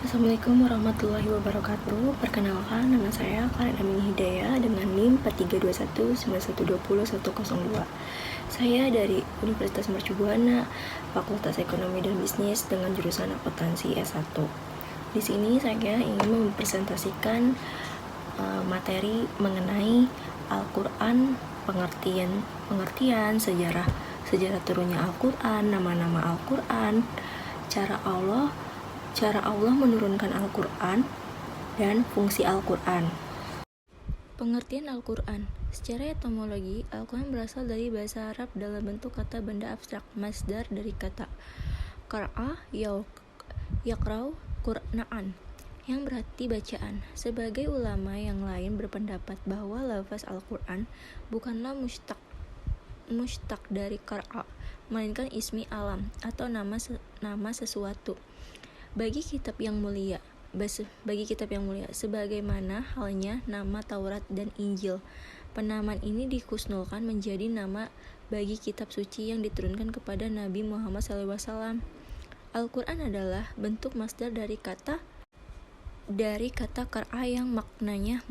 Assalamualaikum warahmatullahi wabarakatuh. Perkenalkan, nama saya Karen Amin Hidayah dengan NIM 432191201002. Saya dari Universitas Mercu Buana, Fakultas Ekonomi dan Bisnis dengan jurusan Akuntansi S1. Di sini saya ingin mempresentasikan materi mengenai Al-Quran, pengertian, sejarah turunnya Al-Quran, nama-nama Al-Quran, cara Allah menurunkan Al-Quran, dan fungsi Al-Quran. Pengertian Al-Quran. Secara etimologi, Al-Quran berasal dari bahasa Arab dalam bentuk kata benda abstrak, masdar dari kata qara'a yaqra'u qur'an, yang berarti bacaan. Sebagai ulama yang lain berpendapat bahwa lafaz Al-Quran bukanlah mushtaq dari qara'a, melainkan ismi alam atau nama sesuatu. Bagi kitab yang mulia, sebagaimana halnya nama Taurat dan Injil, penamaan ini dikusnulkan menjadi nama bagi kitab suci yang diturunkan kepada Nabi Muhammad SAW. Al-Quran adalah bentuk masdar dari kata qara'a yang maknanya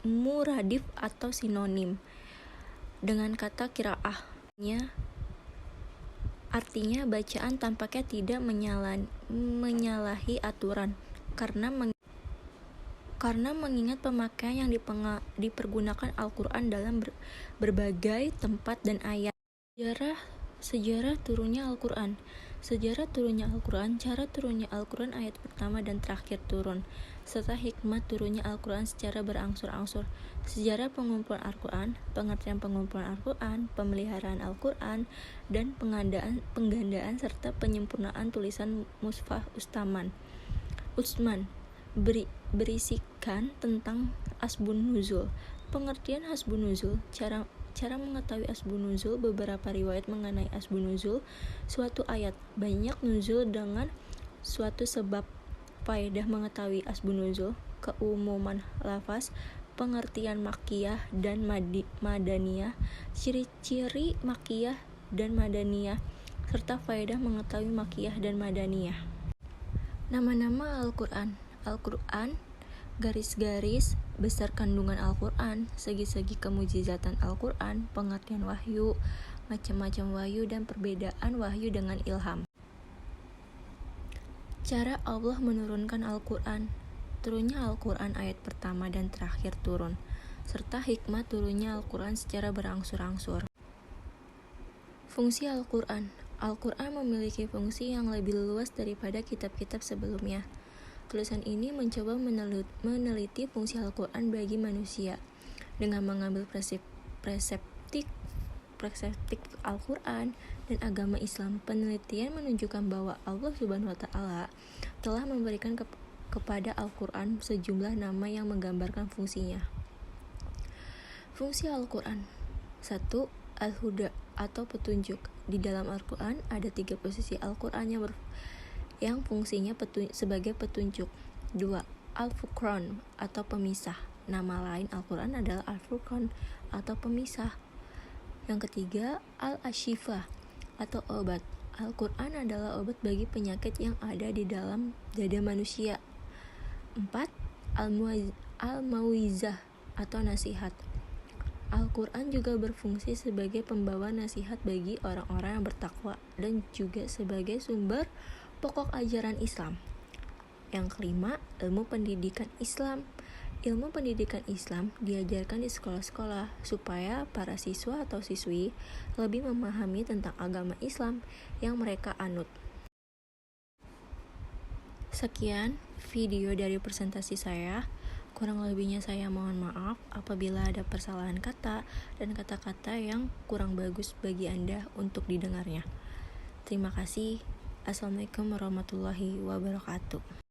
muradif atau sinonim dengan kata qiraah. Artinya bacaan tampaknya tidak menyalahi aturan karena mengingat pemakaian yang dipergunakan Al-Quran dalam berbagai tempat dan ayat. Sejarah turunnya Al-Quran. Cara turunnya Al-Quran ayat pertama dan terakhir turun, serta hikmah turunnya Al-Quran secara berangsur-angsur. Sejarah pengumpulan Al-Quran, pengertian pengumpulan Al-Quran, pemeliharaan Al-Quran, dan penggandaan serta penyempurnaan tulisan Mushaf Utsman berisikan tentang Asbun Nuzul. Pengertian Asbun Nuzul. Cara mengetahui Asbun Nuzul. Beberapa riwayat mengenai Asbun Nuzul, suatu ayat banyak nuzul dengan suatu sebab. Faedah mengetahui Asbun Nuzul: keumuman lafaz, pengertian Makkiyah dan Madaniyah, ciri-ciri Makkiyah dan Madaniyah, serta faedah mengetahui Makkiyah dan Madaniyah. Nama-nama Al-Quran. Garis-garis besar kandungan Al-Quran, segi-segi kemujizatan Al-Quran, pengertian wahyu, macam-macam wahyu dan perbedaan wahyu dengan ilham. Cara Allah menurunkan Al-Quran. Turunnya Al-Quran ayat pertama dan terakhir turun, serta hikmah turunnya Al-Quran secara berangsur-angsur. Fungsi Al-Quran. Al-Quran memiliki fungsi yang lebih luas daripada kitab-kitab sebelumnya. Tulisan ini mencoba meneliti fungsi Al-Quran bagi manusia dengan mengambil preseptik Al-Quran dan agama Islam. Penelitian menunjukkan bahwa Allah Subhanahu wa Ta'ala telah memberikan kepada Al-Quran sejumlah nama yang menggambarkan fungsinya. Fungsi Al-Quran. 1. Al-Huda atau petunjuk. Di dalam Al-Quran ada 3 posisi Al-Quran yang fungsinya sebagai petunjuk. 2. Al-Furqan atau pemisah. Nama lain Al-Quran adalah Al-Furqan atau pemisah. Yang ketiga, Al-Ashifa atau obat. Al-Quran adalah obat bagi penyakit yang ada di dalam dada manusia. 4. Al-Mauizah atau nasihat. Al-Quran juga berfungsi sebagai pembawa nasihat bagi orang-orang yang bertakwa dan juga sebagai sumber pokok ajaran Islam. Yang kelima, ilmu pendidikan Islam. Ilmu pendidikan Islam diajarkan di sekolah-sekolah supaya para siswa atau siswi lebih memahami tentang agama Islam yang mereka anut. Sekian video dari presentasi saya. Kurang lebihnya saya mohon maaf apabila ada persalahan kata dan kata-kata yang kurang bagus bagi Anda untuk didengarnya. Terima kasih. Assalamualaikum warahmatullahi wabarakatuh.